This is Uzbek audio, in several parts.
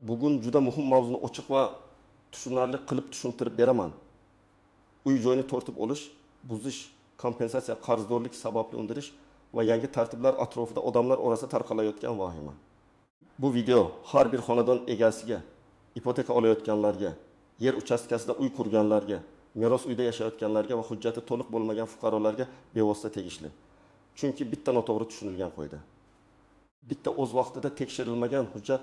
Bugun juda muhim mavzuni ochiq va tushunarli qilib tushuntirib beraman. Uy-joyni tortib olish, buzish, kompensatsiya, qarzdorlik sababli undirish va yangi tartiblar atrofida odamlar orasida tarqalayotgan vahima. Bu video har bir xonadon egasiga, ipoteka olayotganlarga, yer uchastkasida uy qurganlarga, meros uyda yashayotganlarga va hujjati to'liq bo'lmagan fuqarolarga bevosita tegishli. Chunki bitta noto'g'ri tushunilgan qo'ydi. Bitta o'z vaqtida tekshirilmagan hujjat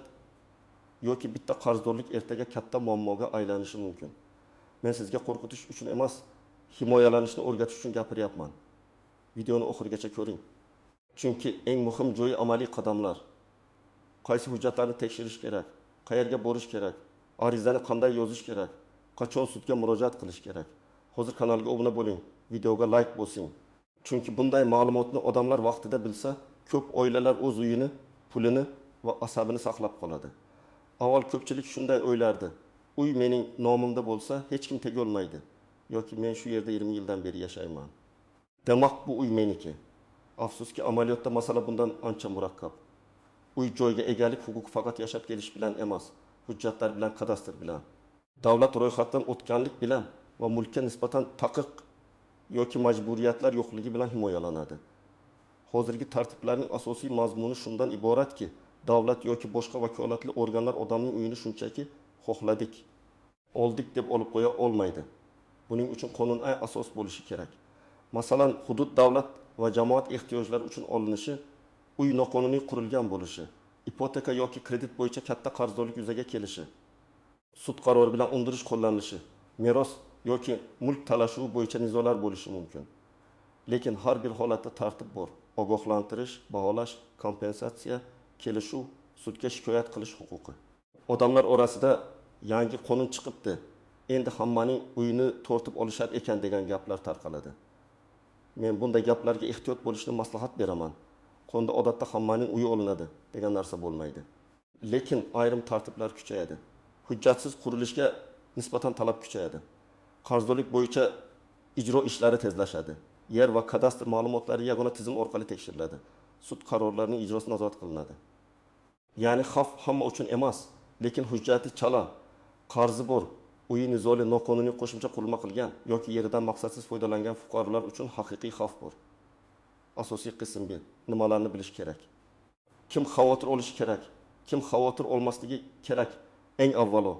yoki bitta qarzdorlik ertaga katta muammoga aylanishi mumkin. Men sizga qo'rqitish uchun emas, himoyalanishni o'rgatish uchun gapiryapman. Videoni oxirigacha ko'ring. Chunki eng muhim joyi amaliy qadamlar. Qaysi hujjatlarni tekshirish kerak, qayerga borish kerak, arizani qanday yozish kerak, qachon sudga murojaat qilish kerak. Hozir kanalga obuna bo'ling, videoga like bosing. Chunki bunday ma'lumotni odamlar vaqtida bilsa, ko'p oilalar o'z uyini, pulini va asabini saqlab qoladi. Avval ko'pchilik shunday o'ylardi. Uy mening nomimda bo'lsa, hech kim tegolmaydi. Yoki men shu yerda 20 yildan beri yashayman. Demak bu uy meniki. Afsuski amaliyotda masala bundan ancha murakkab. Uy joyga egalik huquqi faqat yashab kelish bilan emas, hujjatlar bilan, kadastr bilan, davlat ro'yxatidan o'tganlik bilan va mulkka nisbatan taqiq yoki majburiyatlar yo'qligi bilan himoyalanadi. Hozirgi tartiblarning asosiy mazmuni shundan iboratki, davlat yoki boshqa vakolatli organlar odamning uyini shunchaki xohladik, oldik deb olib qo'ya olmaydi. Buning uchun qonuniy asos bo'lishi kerak. Masalan, hudud davlat va jamoat ehtiyojlari uchun olinishi, uy noqonuniy qurilgan bo'lishi, ipoteka yoki kredit bo'yicha katta qarzdorlik yuzaga kelishi, sud qarori bilan undirish qo'llanilishi, meros yoki mulk talashuvi bo'yicha nizolar bo'lishi mumkin. Lekin har bir holatda tartib bor. Ogohlantirish, baholash, kompensatsiya, kelishuv, sudga shikoyat qilish huquqi. Odamlar orasida yangi qonun chiqibdi. Endi hammaning uyini tortib olishar ekan degan gaplar tarqaladi. Men bunday gaplarga ehtiyot bo'lishni maslahat beraman. Qo'nda odatda hammaning uyi olinadi degan narsa bo'lmaydi. Lekin ayrim tartiblar kuchayadi. Hujjatsiz qurilishga nisbatan talab kuchayadi. Qarzdorlik bo'yicha ijro ishlari tezlashadi. Yer va kadastr ma'lumotlari yagona tizim orqali tekshiriladi. Sud qarorlarining ijrosi nazorat qilinadi. Ya'ni xavf hamma uchun emas, lekin hujjati chala, qarzi bor, uyi nizoli noqonuniy qo'shimcha qurilma qilgan yoki yeridan maqsadsiz foydalangan fuqarolar uchun haqiqiy xavf bor. Asosiy qism bu. Nimalarni bilish kerak? Kim xavotir olishi kerak? Kim xavotir olmasligi kerak? Eng avvalo,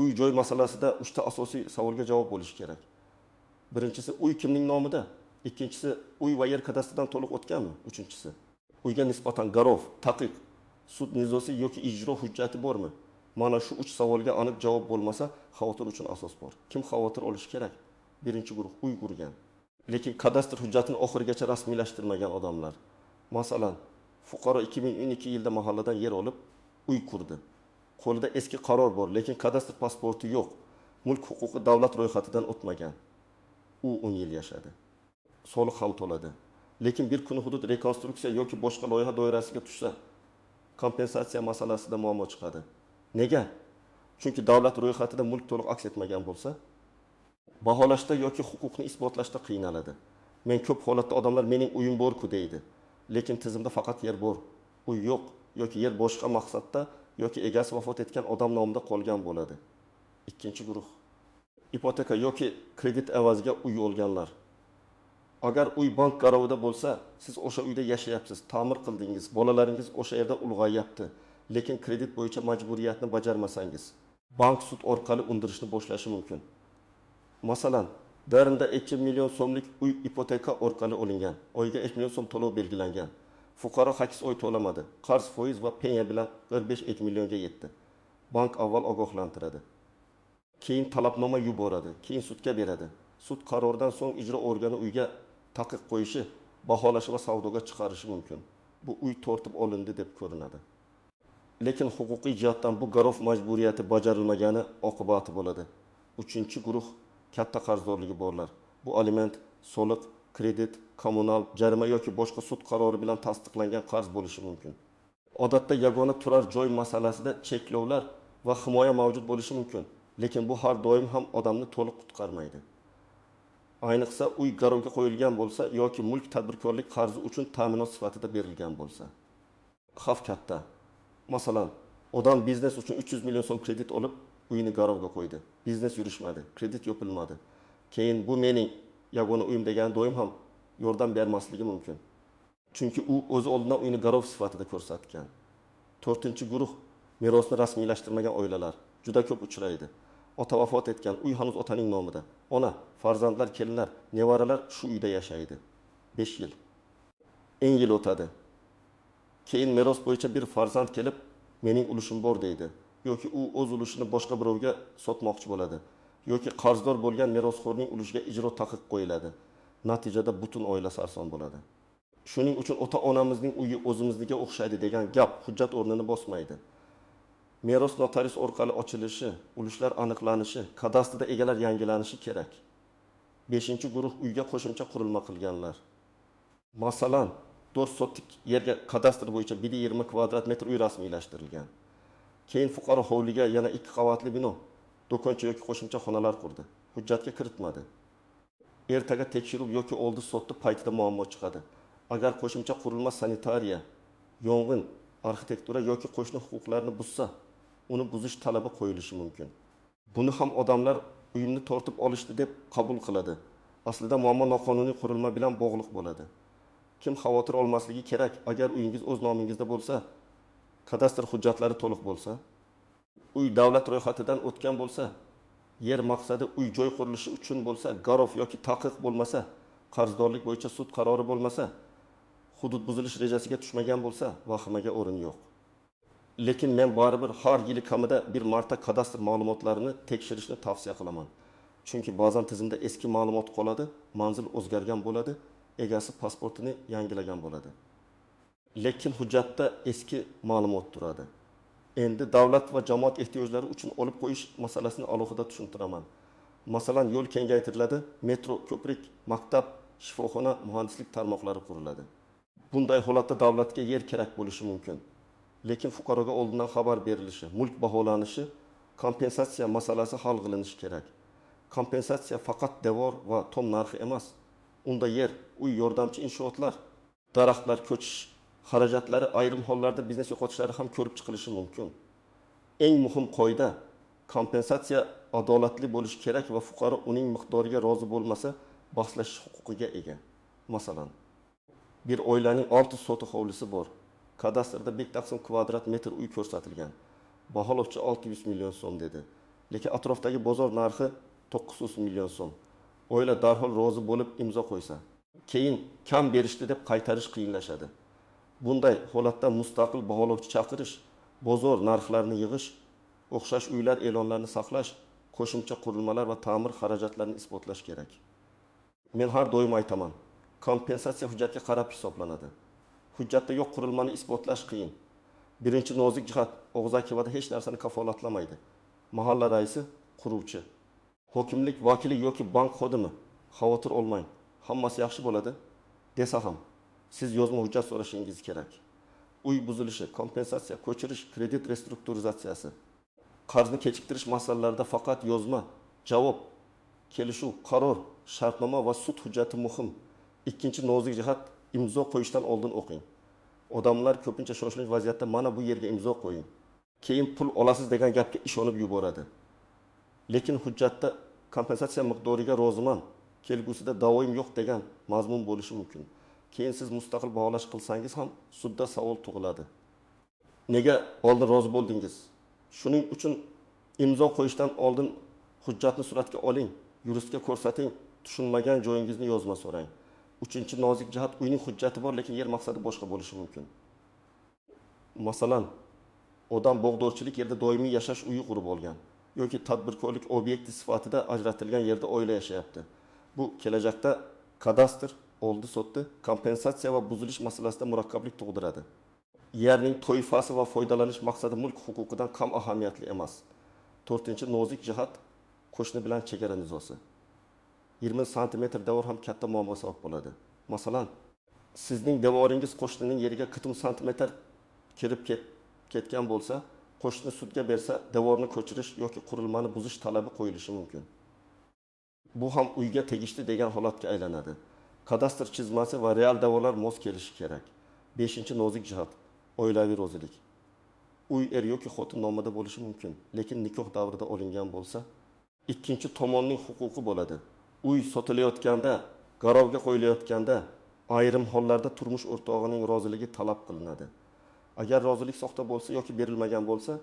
uy-joy masalasida 3 ta asosiy savolga javob bo'lishi kerak. Birinchisi, uy kimning nomida? Ikkinchisi, uy va yer kadastridan to'liq o'tganmi? Uchinchisi, uyga nisbatan garov, taqiq, sud nizosi yoki ijro hujjati bormi? Mana shu 3 savolga aniq javob bo'lmasa, xavotir uchun asos bor. Kim xavotir olishi kerak? Birinchi guruh uy qurgan, lekin kadastr hujjatini oxirigacha rasmiylashtirmagan odamlar. Masalan, fuqaro 2012 yilda mahalladan yer olib, uy qurdi. Qo'lida eski qaror bor, lekin kadastr pasporti yo'q. Mulk huquqi davlat ro'yxatidan o'tmagan. U 10 yil yashadi. Soliq ham to'ladi. Lekin bir kuni hudud rekonstruksiya yoki boshqa loyiha doirasiga tushsa, kompensatsiya masalasida muammo chiqadi. Nega? Chunki davlat ro'yxatida mulk to'liq aks etmagan bo'lsa, baholashda yoki huquqni isbotlashda qiynaladi. Men ko'p holatda odamlar mening uyim bor-ku deydi, lekin tizimda faqat yer bor, uy yo'q yoki yer boshqa maqsadda yoki egasi vafot etgan odam nomida qolgan bo'ladi. Ikkinchi guruh, ipoteka yoki kredit evaziga uy olganlar. Agar uy bank garovida bo'lsa, siz o'sha uyda yashayapsiz, ta'mir qildingiz, bolalaringiz o'sha yerda ulg'ayyapti, lekin kredit bo'yicha majburiyatni bajarmasangiz, bank sud orqali undirishni boshlashi mumkin. Masalan, Darında 2 milyon so'mlik uy ipoteka orqali olingan, oyiga 2 milyon so'm to'lov belgilangan. Fuqaro 8 oy to'lamadi. Qarz, foiz va penya bilan 45 millionga yetdi. Bank avval ogohlantiradi. Keyin talabnoma yuboradi, keyin sudga beradi. Sud qaroridan so'ng ijro organi uyga taqiq qo'yishi, baholashi va savdoga chiqarishi mumkin. Bu uy tortib olindi deb ko'rinadi. Lekin huquqiy jihatdan bu garov majburiyati bajarilmagani oqibati bo'ladi. Uchinchi guruh katta qarzdorligi borlar. Bu aliment, soliq, kredit, kommunal, jarima yoki boshqa sud qarori bilan tasdiqlangan qarz bo'lishi mumkin. Odatda yagona turar joy masalasida cheklovlar va himoya mavjud bo'lishi mumkin, lekin bu har doim ham odamni to'liq qutqarmaydi. Ayniqsa uy garovga qo'yilgan bo'lsa yoki mulk tadbirkorlik qarzi uchun ta'minot sifatida berilgan bo'lsa. Xavf katta. Masalan, Odam biznes uchun 300 million so'm kredit olib, uyini garovga qo'ydi. Biznes yurishmadi, kredit yopilmadi. Keyin bu mening yagona uyim degan doim ham yordam bermasligi mumkin. Chunki u o'zi oldidan uyini garov sifatida ko'rsatgan. 4-guruh merosni rasmiylashtirmagan oilalar juda ko'p uchraydi. Ota vafot etgan, uy hanuz otaning nomida. Ona, farzandlar, kelinlar, nevaralar shu uyda yashaydi. 5 yil. Eng yil o'tadi. Keyin meros bo'yicha bir farzand kelib, mening ulushim bor deydi. Yoki u o'z ulushini boshqa birovga sotmoqchi bo'ladi. Yoki qarzdor bo'lgan merosxo'rning ulushiga ijro taqiq qo'yiladi. Natijada butun oila sarson bo'ladi. Shuning uchun ota-onamizning uyi o'zimiznikiga o'xshaydi degan gap hujjat o'rnini bosmaydi. Meros notarius orqali ochilishi, ulushlar aniqlanishi, kadastrda egalar yangilanishi kerak. 5-guruh uyga qo'shimcha qurilma qilganlar. Masalan, 4 sotix yerga kadastr bo'yicha 120 kvadrat metr uy rasmiylashtirilgan. Keyin fuqaro hovliga yana 2 qavatli bino, do'koncha yoki qo'shimcha xonalar qurdi. Hujjatga kiritmadi. Ertaga tekshiruv yoki oldi sotdi paytida muammo chiqadi. Agar qo'shimcha qurilma sanitariya, yong'in, arxitektura yoki qo'shni huquqlarini buzsa, uni buzish talabi qo'yilishi mumkin. Buni ham odamlar uyimni tortib olishdi deb qabul qiladi. Aslida muammo noqonuniy qurilma bilan bog'liq bo'ladi. Kim xavotir olmasligi kerak, agar uyingiz o'z nomingizda bo'lsa, kadastr hujjatlari to'liq bo'lsa, uy davlat ro'yxatidan o'tgan bo'lsa, yer maqsadi uy joy qurilishi uchun bo'lsa, garov yoki taqiq bo'lmasa, qarzdorlik bo'yicha sud qarori bo'lmasa, hudud buzilish rejasiga tushmagan bo'lsa, vahimaga o'rin yo'q. Lekin men baribir har yili kamida bir marta kadastr ma'lumotlarini tekshirishni tavsiya qilaman. Chunki ba'zan tizimda eski ma'lumot qoladi, manzil o'zgargan bo'ladi, egasi pasportini yangilagan bo'ladi. Lekin hujjatda eski ma'lumot turadi. Endi davlat va jamoat ehtiyojlari uchun olib qo'yish masalasini alohida tushuntiraman. Masalan, yo'l kengaytiriladi, metro, ko'prik, maktab, shifoxona, muhandislik tarmoqlari quriladi. Bunday holatda davlatga yer kerak bo'lishi mumkin. Lekin fuqaroga oldindan xabar berilishi, mulk baholanishi, kompensatsiya masalasi hal qilinishi kerak. Kompensatsiya faqat devor va tom narxi emas. Unda yer, uy, yordamchi inshootlar, daraxtlar ko'chish xarajatlari ayrim hollarda biznes yo'qotishlari ham ko'rib chiqilishi mumkin. Eng muhim qoida kompensatsiya adolatli bo'lishi kerak va fuqaro uning miqdoriga rozi bo'lmasa, bahslashish huquqiga ega. Masalan, bir oilaning 6 sotix hovlisi bor. Kadastrda 1 kvadrat metr uy ko'rsatilgan. Baholovchi 600 million so'm dedi. Lekin atrofdagi bozor narxi 900 million so'm. Oila darhol rozi bo'lib imzo qo'ysa, keyin kam berishdi deb qaytarish qiyinlashadi. Bunday holatda mustaqil baholovchi chaqirish, bozor narxlarini yig'ish, o'xshash uylar e'lonlarini saqlash, qo'shimcha qurilmalar va ta'mir xarajatlarini isbotlash kerak. Men har doim aytaman, kompensatsiya hujjatga qarab hisoblanadi. Hujjatda yo'q qurilmani isbotlash qiyin. Birinchi nozik jihat, og'zakivada hech narsani kafolatlamaydi. Mahalla raisi, quruvchi, hokimlik vakili yoki bank xodimi, xavotir olmang, hammasi yaxshi bo'ladi desa ham, siz yozma hujjat so'rashingiz kerak. Uy buzilishi, kompensatsiya, ko'chirish, kredit restrukturizatsiyasi, qarzni kechiktirish masalalarida faqat yozma, javob, kelishuv, qaror, shartnoma va sud hujjati muhim. Ikkinchi nozik jihat, imzo qo'yishdan oldin o'qing. Odamlar ko'pincha shoshilinch vaziyatda mana bu yerga imzo qo'ying, keyin pul olasiz degan gapga ishonib yuboradi. Lekin hujjatda kompensatsiya miqdoriga roziman, kelgusida da'voim yo'q degan mazmun bo'lishi mumkin. Keyin siz mustaqil baholash qilsangiz ham sudda savol tug'iladi. Nega oldin rozi bo'ldingiz? Shuning uchun imzo qo'yishdan oldin hujjatni suratga oling, yuristga ko'rsating, tushunmagan joyingizni yozma so'rang. Uchinchi nozik jihat, uyning hujjati bor, lekin yer maqsadi boshqa bo'lishi mumkin. Masalan, odam bog'dorchilik yerda doimiy yashash uyi qurib olgan yoki tadbirkorlik obyekti sifatida ajratilgan yerda oila yashayapti. Bu kelajakda kadastr, oldi sotdi, kompensatsiya va buzilish masalasida murakkablik tug'diradi. Yerning toifasi va foydalanish maqsadi mulk huquqidan kam ahamiyatli emas. 4-nozik jihat, qo'shni bilan chegara nizosi. 20 sm devor ham katta muammo sabab bo'ladi. Masalan, sizning devoringiz qo'shnining yeriga 40 sm kirib ketgan bo'lsa, qo'shni sudga bersa, devorni ko'chirish yoki qurilmani buzish talabi qo'yilishi mumkin. Bu ham uyga tegishli degan holatga aylanadi. Kadastr chizmasi va real devorlar mos kelishi kerak. 5-nozik jihat, oilaviy rozilik. uy er yoki xotin nomida bo'lishi mumkin, lekin nikoh davrida olingan bo'lsa, ikkinchi tomonning huquqi bo'ladi. Uy sotilayotganda, garovga qo'yilayotganda ayrim hollarda turmush o'rtog'ining roziligi talab qilinadi. Agar rozilik soxta bo'lsa yoki berilmagan bo'lsa,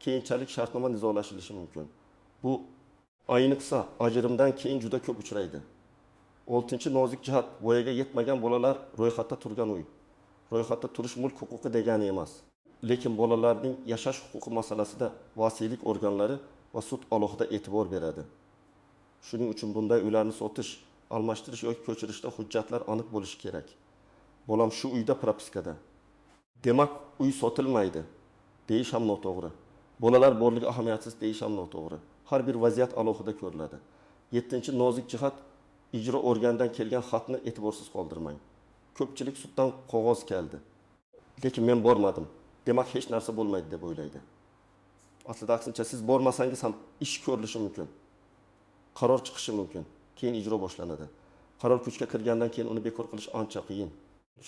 keyinchalik shartnoma nizolashilishi mumkin. Bu ayniqsa ajrimdan keyin juda ko'p uchraydi. 6-chi nozik jihat, voyaga yetmagan bolalar ro'yxatda turgan uy. Ro'yxatda turish mulk huquqi degani emas. Lekin bolalarning yashash huquqi masalasida vasiylik organlari va sud alohida e'tibor beradi. Shuning uchun bunday uylarni sotish, almashtirish yoki ko'chirishda hujjatlar aniq bo'lishi kerak. Bolam shu uyda propiskada. Demak, uy sotilmaydi deyish ham noto'g'ri. Bolalar borligi ahamiyatsiz deyish ham noto'g'ri. Har bir vaziyat alohida ko'riladi. 7-chi nozik jihat, ijro organidan kelgan xatni e'tiborsiz qoldirmang. Ko'pchilik suddan qog'oz keldi, lekin men bormadim. Demak, hech narsa bo'lmaydi deb o'ylaydi. Aslida aksincha, siz bormasangiz ham ish ko'rilishi mumkin. Qaror chiqishi mumkin. Keyin ijro boshlanadi. Qaror kuchga kirgandan keyin uni bekor qilish ancha qiyin.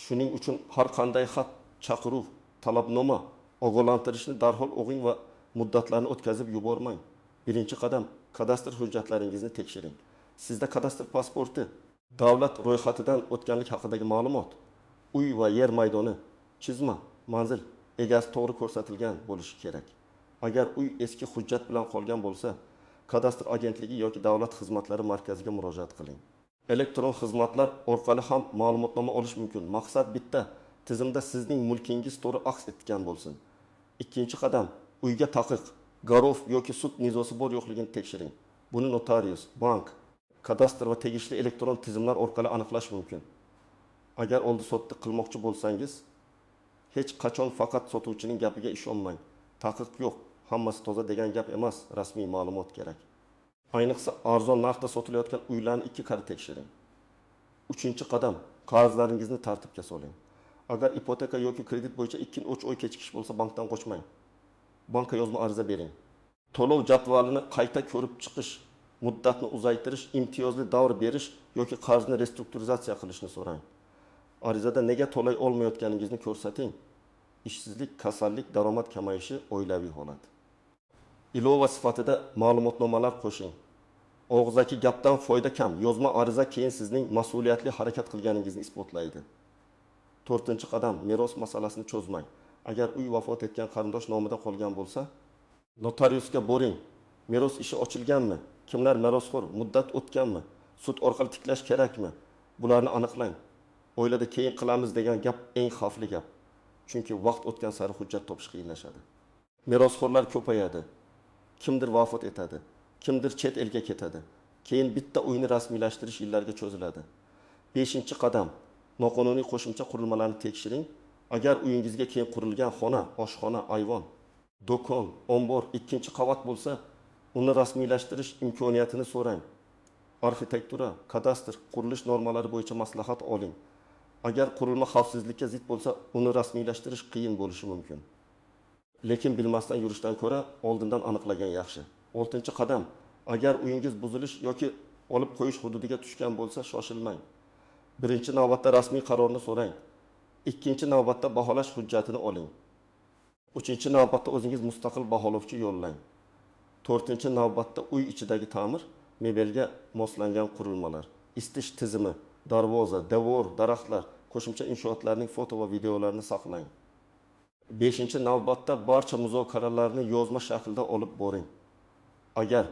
Shuning uchun har qanday xat, chaqiruv, talabnoma, ogohlantirishni darhol o'qing va muddatlarni o'tkazib yubormang. Birinchi qadam, kadastr hujjatlaringizni tekshiring. Sizda kadastr pasporti, davlat ro'yxatidan o'tganlik haqidagi ma'lumot, uy va yer maydoni, chizma, manzil egasi to'g'ri ko'rsatilgan bo'lishi kerak. Agar uy eski hujjat bilan qolgan bo'lsa, kadastr agentligi yoki davlat xizmatlari markaziga murojaat qiling. Elektron xizmatlar orqali ham ma'lumotnoma olish mumkin. Maqsad bitta, tizimda sizning mulkingiz to'g'ri aks etgan bo'lsin. Ikkinchi qadam, uyga taqiq, garov yoki sud nizosi bor yo'qligini tekshiring. Buni notarius, bank, kadastr va tegishli elektron tizimlar orqali aniqlash mumkin. Agar oldi sotdi qilmoqchi bo'lsangiz, hech qachon faqat sotuvchining gapiga ishonmang. Taqiq yo'q, hammasi toza degan gap emas, rasmiy ma'lumot kerak. Ayniqsa arzon narxda sotilayotgan uylarni 2 karra tekshiring. 3-chi qadam, qarzlaringizni tartibga soling. Agar ipoteka yoki kredit bo'yicha 2-3 oy kechikish bo'lsa, bankdan qochmang. Bankka yozma ariza bering. To'lov jadvalini qayta ko'rib chiqish, muddatni uzaytirish, imtiyozli davr berish yoki qarzni restrukturizatsiya qilishni so'rang. Arizada nega to'lay olmayotganingizni ko'rsating. Ishsizlik, kasallik, daromad kamayishi oilaviy holat. Ilova sifatida ma'lumotnomalar qo'shing. Og'zaki gapdan foyda kam. Yozma ariza keyin sizning mas'uliyatli harakat qilganingizni isbotlaydi. 4-chi qadam, meros masalasini cho'zmang. Agar uy vafot etgan qarindosh nomida qolgan bo'lsa, notariusga boring. Meros ishi ochilganmi? Kimlar merosxo'r? Muddat o'tganmi? Sud orqali tiklash kerakmi? Bularni aniqlang. Oilada keyin qilamiz degan gap eng xavfli gap. Chunki vaqt o'tgan sari hujjat topish qiyinlashadi. Merosxo'rlar ko'payadi. Kimdir vafot etadi, kimdir chet elga ketadi. Keyin bitta uyni rasmiylashtirish yillarga cho'ziladi. 5-chi qadam, noqonuniy qo'shimcha qurilmalarni tekshiring. Agar uyingizga keyin qurilgan xona, oshxona, ayvon, do'kon, ombor 2-qavat bo'lsa, uni rasmiylashtirish imkoniyatini so'rang. Arxitektura, kadastr, qurilish normalari bo'yicha maslahat oling. Agar qurilma xavfsizlikka zid bo'lsa, uni rasmiylashtirish qiyin bo'lishi mumkin. Lekin bilmasdan yurishdan ko'ra oldindan aniqlagan yaxshi. 6-qadam, agar uyingiz buzilish yoki olib qo'yish hududiga tushgan bo'lsa, shoshilmang. Birinchi navbatda rasmiy qarorni so'rang. Ikkinchi navbatda baholash hujjatini oling. 3-navbatda o'zingiz mustaqil baholovchi yo'llang. 4-navbatda uy ichidagi ta'mir, mebelga moslangan qurilmalar, isitish tizimi, darvoza, devor, daraxtlar, qo'shimcha inshootlarning foto va videolarini saqlang. 5-navbatda barcha muzokaralarni yozma shaklda olib boring. Agar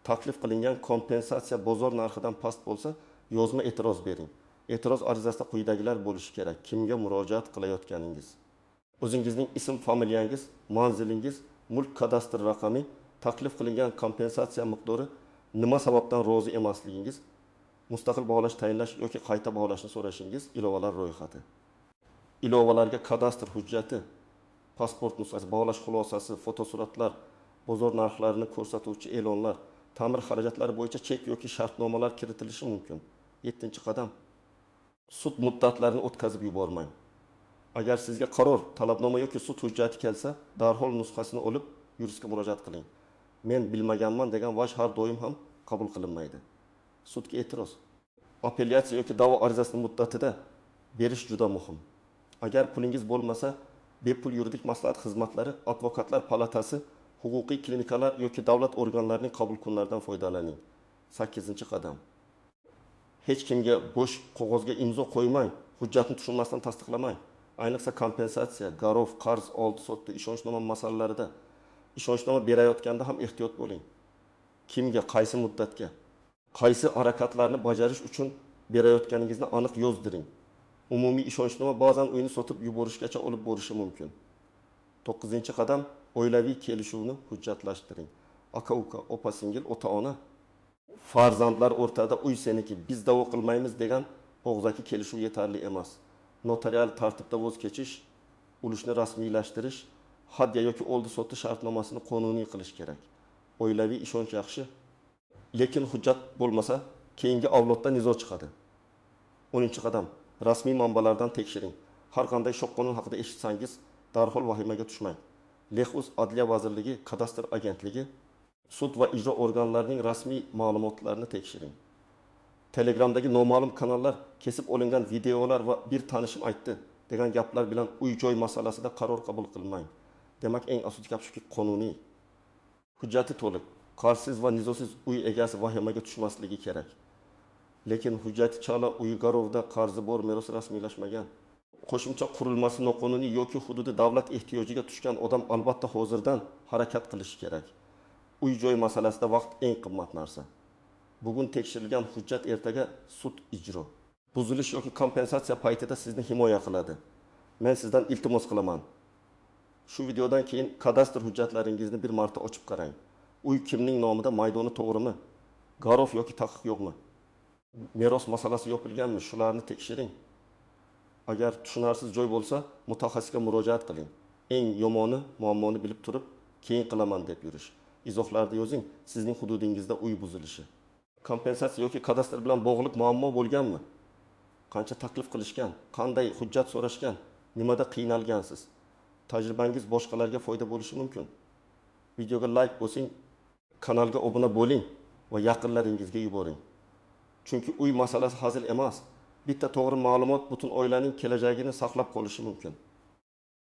taklif qilingan kompensatsiya bozor narxidan past bo'lsa, yozma e'tiroz bering. E'tiroz arizasida quyidagilar bo'lishi kerak. Kimga murojaat qilayotganingiz, o'zingizning ism, familiyangiz, manzilingiz, mulk kadastr raqami, taklif qilingan kompensatsiya miqdori, nima sababdan rozi emasligingiz, mustaqil baholash tayinlash yoki qayta baholashni so'rashingiz, ilovalar ro'yxati. Ilovalarga kadastr hujjati, pasport nusxasi, baholash xulosasi, fotosuratlar, bozor narxlarini ko'rsatuvchi e'lonlar, ta'mir xarajatlari bo'yicha chek yoki shartnomalar kiritilishi mumkin. 7-qadam, sud muddatlarini o'tkazib yubormang. Agar sizga qaror, talabnoma yoki sud hujjati kelsa, darhol nusxasini olib, yuristga murojaat qiling. Men bilmaganman degan vaj har doim ham qabul qilinmaydi. Sudga e'tiroz, apellyatsiya yoki da'vo arizasining muddatida berish juda muhim. Agar pulingiz bo'lmasa, bepul yuridik maslahat xizmatlari, advokatlar palatasi, huquqiy klinikalar yoki davlat organlarining qabul kunlaridan foydalaning. 8-qadam. Hech kimga bo'sh qog'ozga imzo qo'ymang, hujjatni tushunmasdan tasdiqlamang. Ayniqsa kompensatsiya, garov, qarz, oldi sotdi, ishonchnoma masalalarida ishonchnoma berayotganda ham ehtiyot bo'ling. Kimga, qaysi muddatga, qaysi harakatlarni bajarish uchun berayotganingizni aniq yozdiring. Umumiy ishonchnoma ba'zan uyni sotib yuborishgacha olib borishi mumkin. 9-qadam, oilaviy kelishuvni hujjatlashtiring. Aka-uka, opa-singil, ota-ona, farzandlar o'rtada uy seniki, biz da'vo qilmaymiz degan og'zaki kelishuv yetarli emas. Notarial tartibda voz kechish, ulushni rasmiylashtirish, hadya yoki oldi sotdi shartnomasini qonuniy qilish kerak. Oilaviy ishonch yaxshi, lekin hujjat bo'lmasa, keyingi avlodda nizo chiqadi. 10-qadam, rasmiy manbalardan tekshiring. Har qanday shok qonun haqida eshitsangiz, darhol vahimaga tushmang. Lexus Adliya vazirligi, kadastr agentligi, sud va ijro organlarining rasmiy ma'lumotlarini tekshiring. Telegramdagi noma'lum kanallar, kesib olingan videolar va bir tanishim aytdi degan gaplar bilan uy-joy masalasida qaror qabul qilmang. Demak, eng asosiy gap shuki, qonuniy. Hujjati to'liq, qarsiz va nizosiz uy egasi vahimaga tushmasligi kerak. Lekin hujjati chala, uy garovda, qarzi bor, meros rasmiylashmagan, qo'shimcha qurilmasi noqonuniy yoki hududi davlat ehtiyojiga tushgan odam albatta hozirdan harakat qilishi kerak. Uy-joy masalasida vaqt eng qimmat narsa. Bugun tekshirilgan hujjat ertaga sud ijro. Buzilish yoki kompensatsiya paytida sizni himoya qiladi. Men sizdan iltimos qilaman. Shu videodan keyin kadastr hujjatlaringizni bir marta ochib qarang. Uy kimning nomida, maydoni to'g'rimi? Garov yoki taqiq yo'qmi? Meros masalasi yopilganmi? Shularni tekshiring. Agar tushunarsiz joy bo'lsa, mutaxassisga murojaat qiling. Eng yomoni muammoni bilib turib, keyin qilaman deb yurish. Izohlarda yozing, sizning hududingizda uy buzilishi. Kompensatsiya yoki kadastr bilan bog'liq muammo bo'lganmi? Qancha taklif qilishgan, qanday hujjat so'rashgan, nimada qiynalgansiz? Tajribangiz boshqalarga foyda bo'lishi mumkin. Videoga like bosing, kanalga obuna bo'ling va yaqinlaringizga yuboring. Chunki uy masalasi hazil emas. Bitta to'g'ri ma'lumot butun oilaning kelajagini saqlab qolishi mumkin.